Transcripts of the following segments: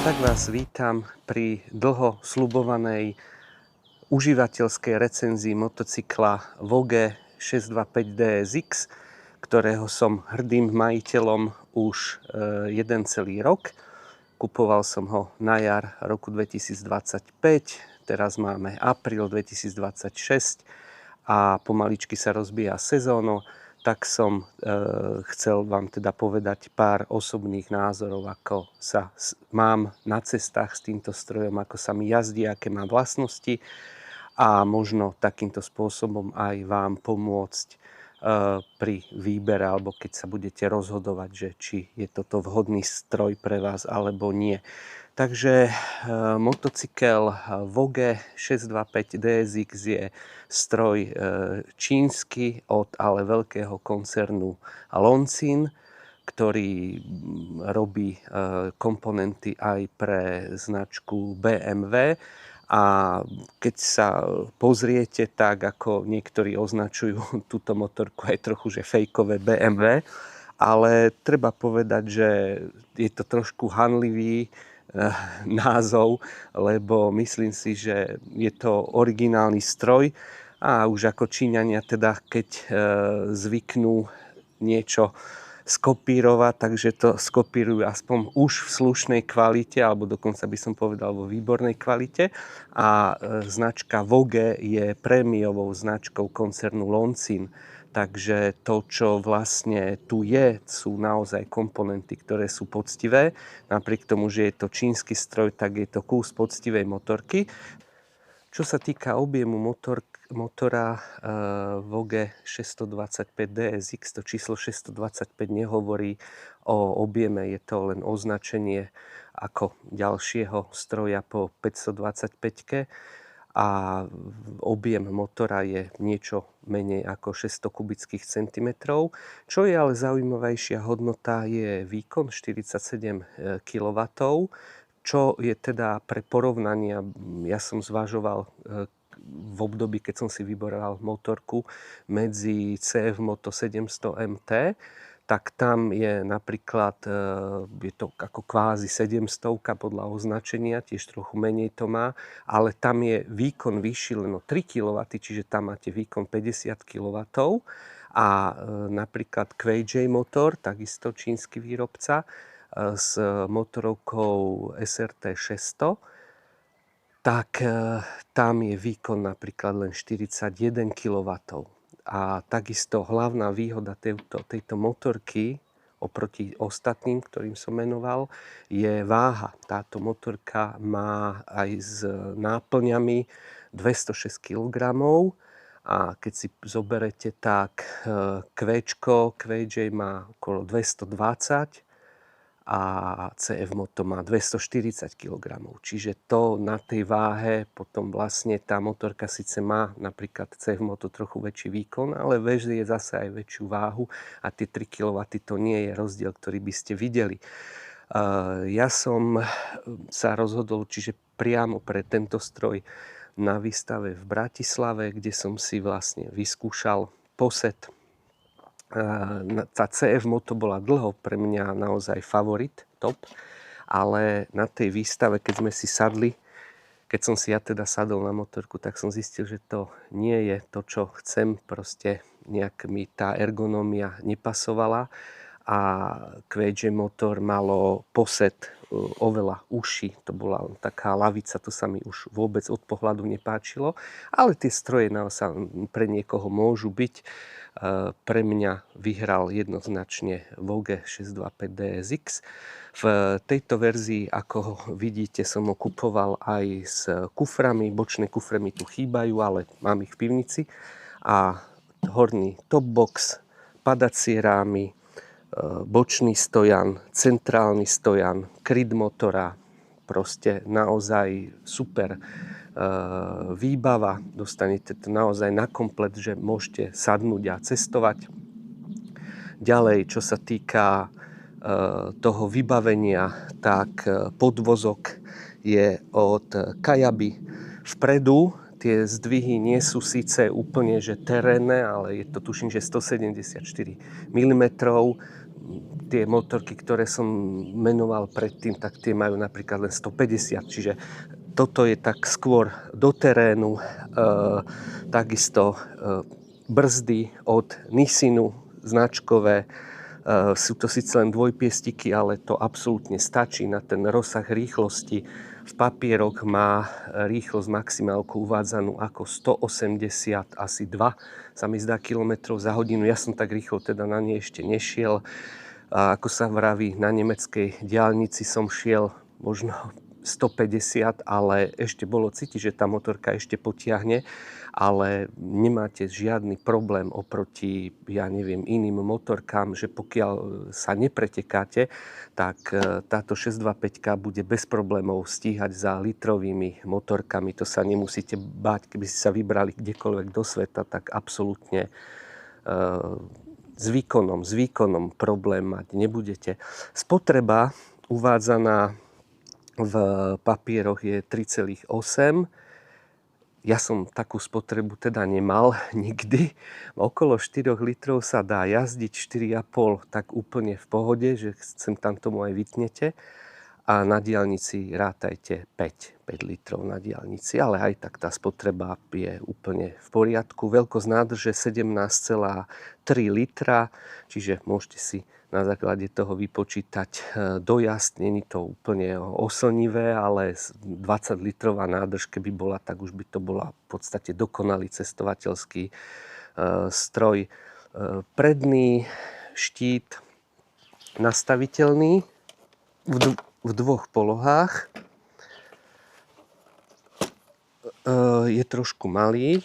tak vás vítam pri dlho sľubovanej užívateľskej recenzii motocykla Vogue 625 DSX, ktorého som hrdým majiteľom už jeden celý rok. Kupoval som ho na jar roku 2025, teraz máme apríl 2026 a pomaličky sa rozbíja sezóna. Tak som chcel vám teda povedať pár osobných názorov, ako sa mám na cestách s týmto strojom, ako sa mi jazdí, aké má vlastnosti a možno takýmto spôsobom aj vám pomôcť pri výbere, alebo keď sa budete rozhodovať, že či je toto vhodný stroj pre vás alebo nie. Takže motocykel Vogue 625 DSX je stroj čínsky od ale veľkého koncernu Longines, ktorý robí komponenty aj pre značku BMW. A keď sa pozriete tak, ako niektorí označujú túto motorku aj trochu, že fejkové BMW, ale treba povedať, že je to trošku hanlivý názov, lebo myslím si, že je to originálny stroj a už ako Číňania teda, keď zvyknú niečo skopírovať, takže to skopírujú aspoň už v slušnej kvalite, alebo dokonca by som povedal vo výbornej kvalite. A značka Vogue je prémiovou značkou koncernu Longines. Takže to, čo vlastne tu je, sú naozaj komponenty, ktoré sú poctivé. Napriek tomu, že je to čínsky stroj, tak je to kus poctivej motorky. Čo sa týka objemu motora Vogue 625 DSX, to číslo 625 nehovorí o objeme, je to len označenie ako ďalšieho stroja po 525-ke. A objem motora je niečo menej ako 600 kubických centimetrov. Čo je ale zaujímavejšia hodnota je výkon 47 kW, čo je teda pre porovnania, ja som zvažoval v období, keď som si vyberal motorku medzi CF Moto 700 MT, tak tam je napríklad, je to ako kvázi 700 podľa označenia, tiež trochu menej to má, ale tam je výkon vyšší len o 3 kW, čiže tam máte výkon 50 kW. A napríklad QJ Motor, takisto čínsky výrobca, s motorovkou SRT 600, tak tam je výkon napríklad len 41 kW. A takisto hlavná výhoda tejto motorky oproti ostatným, ktorým som menoval, je váha. Táto motorka má aj s náplňami 206 kg a keď si zoberete, tak QJ má okolo 220 a CF Moto má 240 kg. Čiže to na tej váhe potom vlastne tá motorka síce má napríklad CF Moto trochu väčší výkon, ale vezie zase aj väčšiu váhu a tie 3 kW to nie je rozdiel, ktorý by ste videli. Ja som sa rozhodol, čiže priamo pre tento stroj na výstave v Bratislave, kde som si vlastne vyskúšal posed. Tá CF Moto bola dlho pre mňa naozaj favorit, top, ale na tej výstave, keď sme si sadli, keď som si ja teda sadol na motorku, tak som zistil, že to nie je to, čo chcem, proste nejak mi tá ergonómia nepasovala a QJ Motor malo posed oveľa uší, to bola taká lavica, to sa mi už vôbec od pohľadu nepáčilo, ale tie stroje naozaj pre niekoho môžu byť. Pre mňa vyhral jednoznačne Vogue 625 DSX. V tejto verzii, ako vidíte, som ho kupoval aj s kuframi, bočné kufre mi tu chýbajú, ale mám ich v pivnici. A horný topbox, padacie rámy, bočný stojan, centrálny stojan, kryt motora, proste naozaj super výbava, dostanete to naozaj na komplet, že môžete sadnúť a cestovať. Ďalej, čo sa týka toho vybavenia, tak podvozok je od Kajabi vpredu. Tie zdvihy nie sú síce úplne že terénne, ale je to tuším, že 174 mm. tie motorky, ktoré som menoval predtým, tak tie majú napríklad len 150, čiže toto je tak skôr do terénu. Takisto brzdy od Nissinu značkové. Sú to síce len dvojpiestiky, ale to absolútne stačí na ten rozsah rýchlosti. V papieroch má rýchlosť maximálku uvádzanú ako 180 asi 2 sa mi zdá kilometrov za hodinu. Ja som tak rýchlo teda na nej ešte nešiel. A ako sa vraví, na nemeckej diaľnici som šiel možno 150, ale ešte bolo cítiť, že tá motorka ešte potiahne, ale nemáte žiadny problém oproti, ja neviem, iným motorkám, že pokiaľ sa nepretekáte, tak táto 625 bude bez problémov stíhať za litrovými motorkami. To sa nemusíte báť, keby ste sa vybrali kdekoľvek do sveta, tak absolútne s výkonom problém mať nebudete. Spotreba uvádzaná v papieroch je 3,8. Ja som takú spotrebu teda nemal nikdy. Okolo 4 litrov sa dá jazdiť, 4,5 tak úplne v pohode, že sem tam tomu aj vytnete. A na diaľnici rátajte 5 litrov na diaľnici, ale aj tak tá spotreba je úplne v poriadku. Veľkosť nádrže 17,3 litra, čiže môžete si na základe toho vypočítať dojazd. Není to úplne oslnivé, ale 20 litrová nádrž, keby bola, tak už by to bola v podstate dokonalý cestovateľský stroj. Predný štít nastaviteľný v dvoch polohách. Je trošku malý.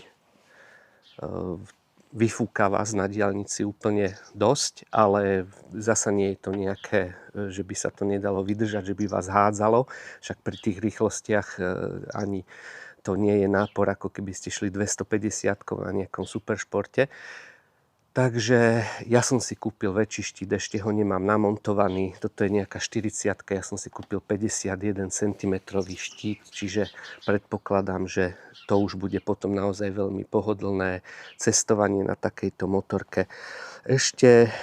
Vyfúka vás na diaľnici úplne dosť, ale zasa nie je to nejaké, že by sa to nedalo vydržať, že by vás hádzalo. Však pri tých rýchlostiach ani to nie je nápor, ako keby ste šli 250 na nejakom superšporte. Takže ja som si kúpil väčší štít, ešte ho nemám namontovaný. Toto je nejaká 40, ja som si kúpil 51 cm štít, čiže predpokladám, že to už bude potom naozaj veľmi pohodlné cestovanie na takejto motorke. Ešte,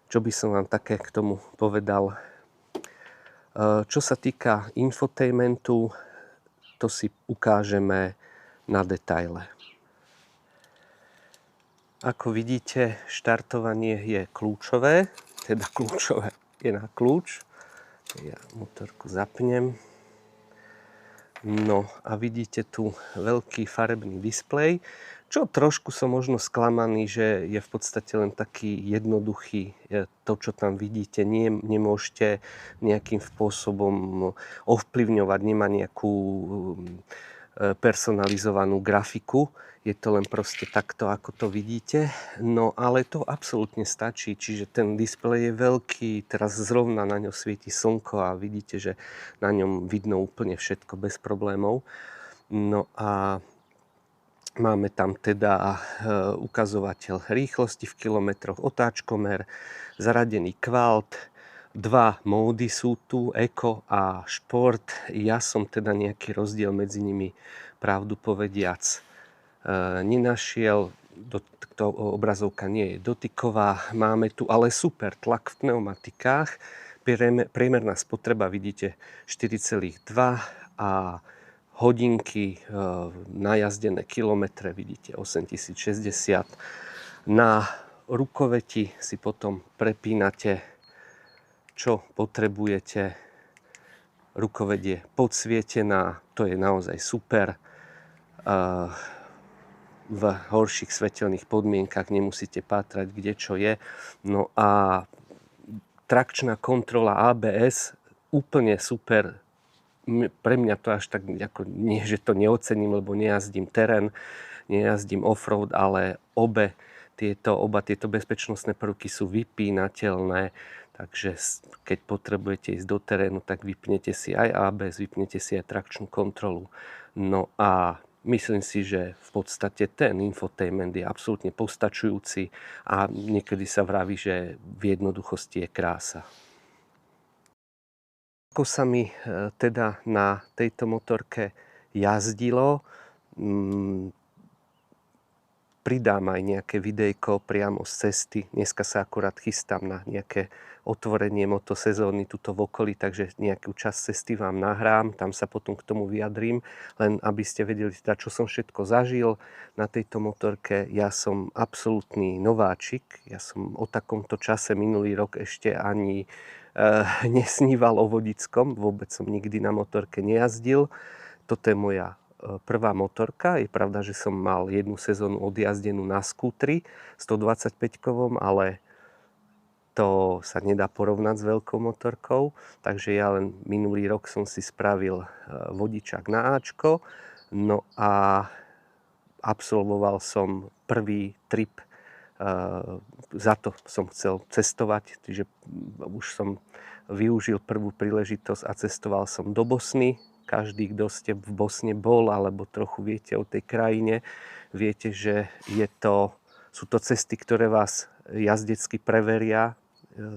čo by som vám také k tomu povedal, čo sa týka infotainmentu, to si ukážeme na detaile. Ako vidíte, štartovanie je kľúčové, teda kľúčové je na kľúč. Ja motorku zapnem. No a vidíte tu veľký farebný displej, čo trošku som možno sklamaný, že je v podstate len taký jednoduchý. To, čo tam vidíte, nemôžete nejakým spôsobom ovplyvňovať, nemá nejakú personalizovanú grafiku. Je to len proste takto, ako to vidíte. No ale to absolútne stačí, čiže ten displej je veľký, teraz zrovna na ňom svieti slnko a vidíte, že na ňom vidno úplne všetko bez problémov. No a máme tam teda ukazovateľ rýchlosti v kilometroch, otáčkomer, zaradený kvalt, 2 módy sú tu, Eco a Šport. Ja som teda nejaký rozdiel medzi nimi, pravdu povediac, nenašiel. Obrazovka nie je dotyková. Máme tu ale super tlak v pneumatikách. Priemerná spotreba vidíte 4,2 a hodinky, najazdené kilometre vidíte 8060. Na rukoveti si potom prepínate, čo potrebujete. Rukoveď je podsvietená, to je naozaj super. V horších svetelných podmienkach nemusíte pátrať, kde čo je. No a trakčná kontrola ABS, úplne super. Pre mňa to až tak, ako nie, že to neocením, lebo nejazdím terén, nejazdím offroad, ale oba tieto bezpečnostné prvky sú vypínateľné. Takže keď potrebujete ísť do terénu, tak vypnete si aj ABS, vypnete si aj trakčnú kontrolu. No a myslím si, že v podstate ten infotainment je absolútne postačujúci a niekedy sa vraví, že v jednoduchosti je krása. Ako sa mi teda na tejto motorke jazdilo, pridám aj nejaké videjko priamo z cesty. Dneska sa akurát chystám na nejaké otvorenie motosezóny tuto v okolí, takže nejakú časť cesty vám nahrám, tam sa potom k tomu vyjadrím, len aby ste vedeli teda, čo som všetko zažil na tejto motorke. Ja som absolútny nováčik, ja som o takomto čase minulý rok ešte ani nesníval o vodickom, vôbec som nikdy na motorke nejazdil. Toto je moja prvá motorka. Je pravda, že som mal jednu sezónu odjazdenú na skútri 125-kovom, ale to sa nedá porovnať s veľkou motorkou, takže ja len minulý rok som si spravil vodičák na Ačko, no a absolvoval som prvý trip, za to som chcel cestovať, čiže už som využil prvú príležitosť a cestoval som do Bosny. Každý, kto ste v Bosne bol, alebo trochu viete o tej krajine, viete, že sú to cesty, ktoré vás jazdecky preveria.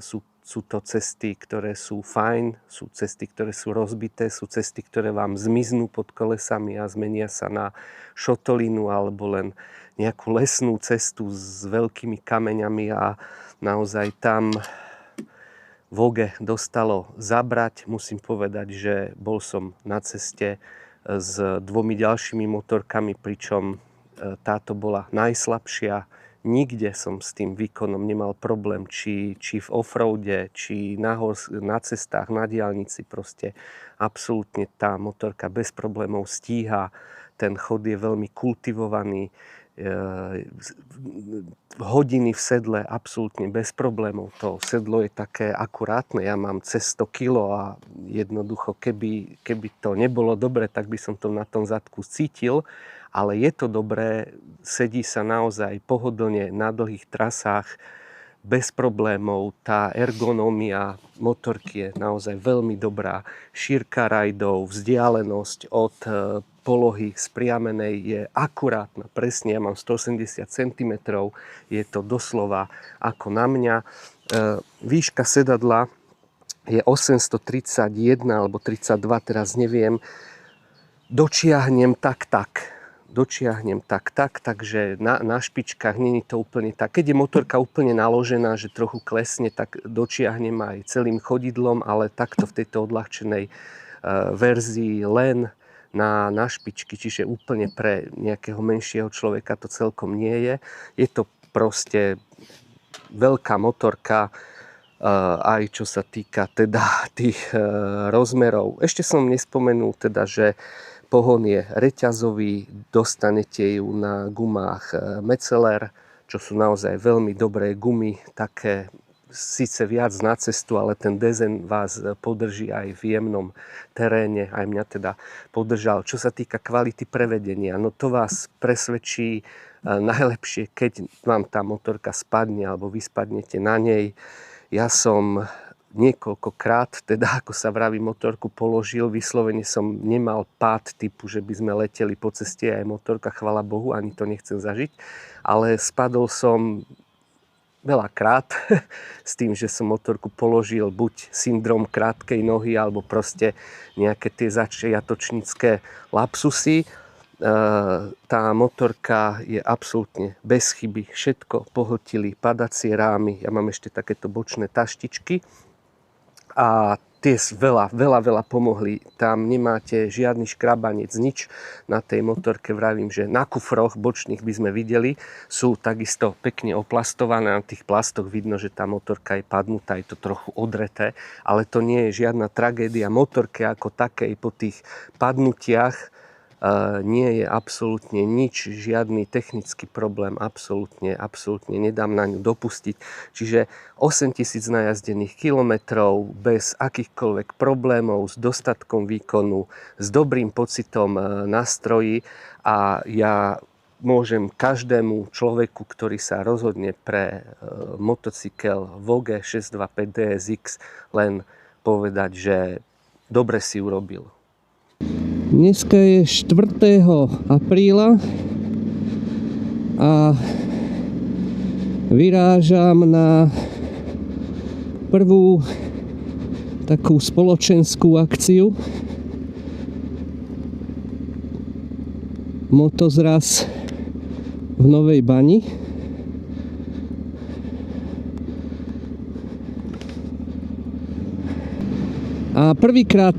Sú to cesty, ktoré sú fajn, sú cesty, ktoré sú rozbité, sú cesty, ktoré vám zmiznú pod kolesami a zmenia sa na šotolinu alebo len nejakú lesnú cestu s veľkými kameňami a naozaj tam Voge dostalo zabrať. Musím povedať, že bol som na ceste s 2 ďalšími motorkami, pričom táto bola najslabšia. Nikde som s tým výkonom nemal problém, či v offroade, či na cestách, na diaľnici. Proste absolútne tá motorka bez problémov stíha. Ten chod je veľmi kultivovaný. Hodiny v sedle absolútne bez problémov. To sedlo je také akurátne. Ja mám cez 100 kg a jednoducho, keby to nebolo dobre, tak by som to na tom zadku cítil. Ale je to dobré, sedí sa naozaj pohodlne na dlhých trasách, bez problémov. Tá ergonómia motorky je naozaj veľmi dobrá. Šírka rajdov, vzdialenosť od polohy spriamenej je akurátna. Presne, ja mám 180 cm, je to doslova ako na mňa. Výška sedadla je 831 alebo 32, teraz neviem. Dočiahnem tak, takže na špičkách není to úplne tak. Keď je motorka úplne naložená, že trochu klesne, tak dočiahnem aj celým chodidlom, ale takto v tejto odľahčenej verzii len na špičky, čiže úplne pre nejakého menšieho človeka to celkom nie je. Je to proste veľká motorka, aj čo sa týka teda tých rozmerov. Ešte som nespomenul teda, že pohon je reťazový, dostanete ju na gumách Metzeler, čo sú naozaj veľmi dobré gumy, také síce viac na cestu, ale ten dezen vás podrží aj v jemnom teréne, aj mňa teda podržal. Čo sa týka kvality prevedenia, no to vás presvedčí najlepšie, keď vám tá motorka spadne alebo vy spadnete na nej. Ja som niekoľkokrát, teda ako sa vraví, motorku položil, vyslovene som nemal pád typu, že by sme leteli po ceste aj motorka, chvala Bohu, ani to nechcem zažiť, ale spadol som veľakrát s tým, že som motorku položil, buď syndrom krátkej nohy, alebo proste nejaké tie začiatočnícke lapsusy. Tá motorka je absolútne bez chyby, všetko pohltili padacie rámy, ja mám ešte takéto bočné taštičky, a tie veľa pomohli. Tam nemáte žiadny škrabanec, nič na tej motorke. Vravím, že na kufroch bočných by sme videli, sú takisto pekne oplastované. Na tých plastoch vidno, že tá motorka je padnutá, je to trochu odreté, ale to nie je žiadna tragédia. Motorke ako takej po tých padnutiach nie je absolútne nič, žiadny technický problém, absolútne nedám na ňu dopustiť. Čiže 8000 najazdených kilometrov bez akýchkoľvek problémov, s dostatkom výkonu, s dobrým pocitom na stroji, a ja môžem každému človeku, ktorý sa rozhodne pre motocykel Voge 625 DSX, len povedať, že dobre si urobil. Dneska je 4. apríla a vyrážam na prvú takú spoločenskú akciu. Motozraz v Novej Bani. A prvýkrát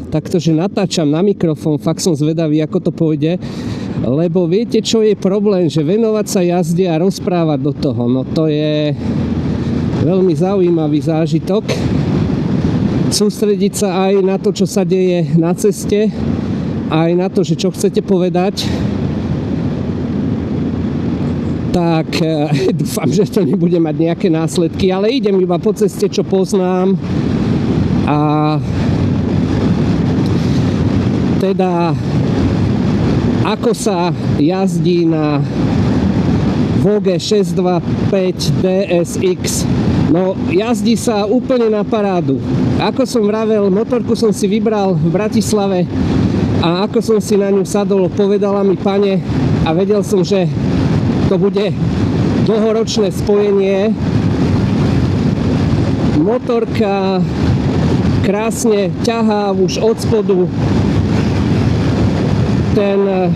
takto, že natáčam na mikrofón, fakt som zvedavý, ako to pôjde, lebo viete, čo je problém, že venovať sa jazde a rozprávať do toho, no to je veľmi zaujímavý zážitok. Sústrediť sa aj na to, čo sa deje na ceste, aj na to, že čo chcete povedať. Tak dúfam, že to nebude mať nejaké následky, ale idem iba po ceste, čo poznám. A teda ako sa jazdí na Vogue 625 DSX. No jazdí sa úplne na parádu. Ako som vravel, motorku som si vybral v Bratislave a ako som si na ňu sadol, povedala mi pane a vedel som, že to bude dlhoročné spojenie. Motorka krásne ťahá už od spodu. Ten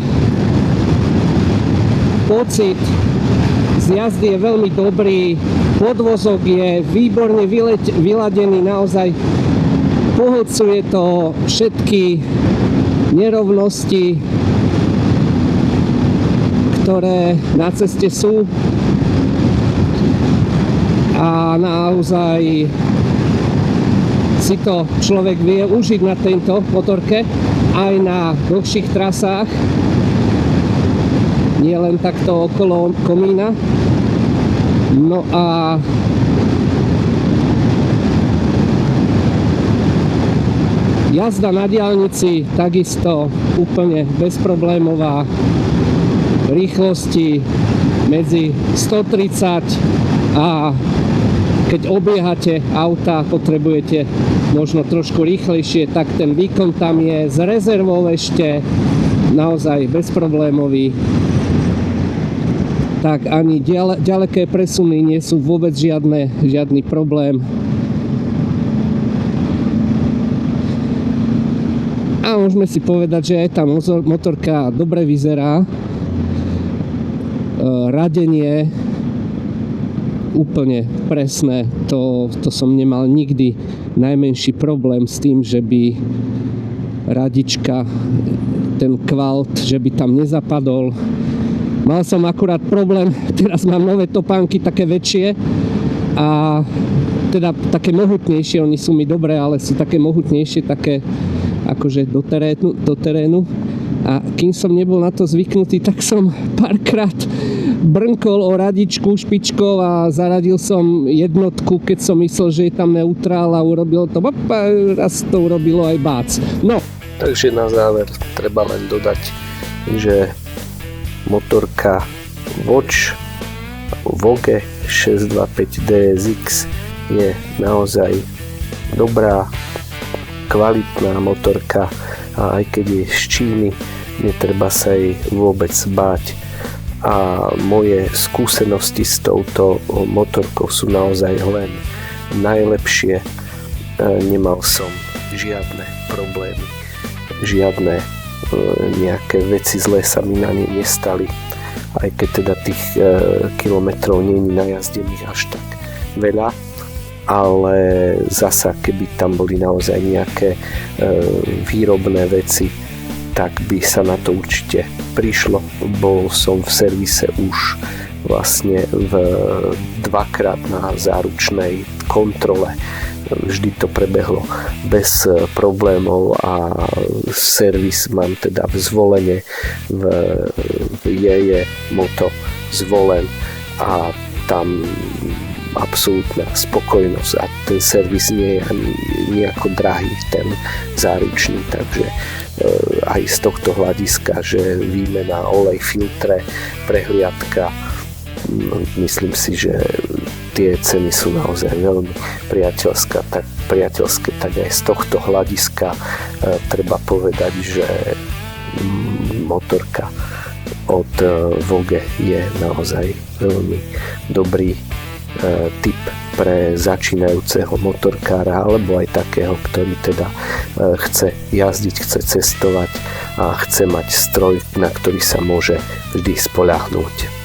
pocit z jazdy je veľmi dobrý. Podvozok je výborne vyladený, naozaj pohlcuje to všetky nerovnosti, ktoré na ceste sú. A naozaj si to človek vie užiť na tejto motorke aj na dlhších trasách, nie len takto okolo komína. No a jazda na diaľnici takisto úplne bezproblémová, rýchlosti medzi 130 a keď obiehate auta, potrebujete možno trošku rýchlejšie, tak ten výkon tam je s rezervou ešte naozaj bezproblémový. Tak ani ďaleké presuny nie sú vôbec žiadny problém. A môžeme si povedať, že aj tá motorka dobre vyzerá. Radenie úplne presné, to som nemal nikdy najmenší problém s tým, že by radička, ten kvalt, že by tam nezapadol. Mal som akurát problém, teraz mám nové topánky také väčšie a teda také mohutnejšie, oni sú mi dobré, ale sú také mohutnejšie, také akože do terénu. A kým som nebol na to zvyknutý, tak som párkrát brnkol o radičku špičkou a zaradil som jednotku, keď som myslel, že je tam neutrál a urobilo to raz to urobilo aj bác. No. Takže na záver treba len dodať, že motorka Vogue 625 DSX je naozaj dobrá, kvalitná motorka a aj keď je z Číny, netreba sa jej vôbec báť. A moje skúsenosti s touto motorkou sú naozaj len najlepšie. Nemal som žiadne problémy, žiadne nejaké veci zlé sa mi na nej nestali, aj keď teda tých kilometrov nie je najazdených až tak veľa, ale zasa keby tam boli naozaj nejaké výrobné veci, tak by sa na to určite prišlo. Bol som v servise už vlastne dvakrát na záručnej kontrole. Vždy to prebehlo bez problémov a servis mám teda v Zvolene, v Jeje Moto Zvolen a tam absolútna spokojnosť a ten servis nie je ani nejako drahý, ten záručný, takže aj z tohto hľadiska, že výmena olej, filtre, prehliadka, myslím si, že tie ceny sú naozaj veľmi priateľské, tak aj z tohto hľadiska treba povedať, že motorka od Vogue je naozaj veľmi dobrý typ pre začínajúceho motorkára alebo aj takého, ktorý teda chce jazdiť, chce cestovať a chce mať stroj, na ktorý sa môže vždy spoľahnúť.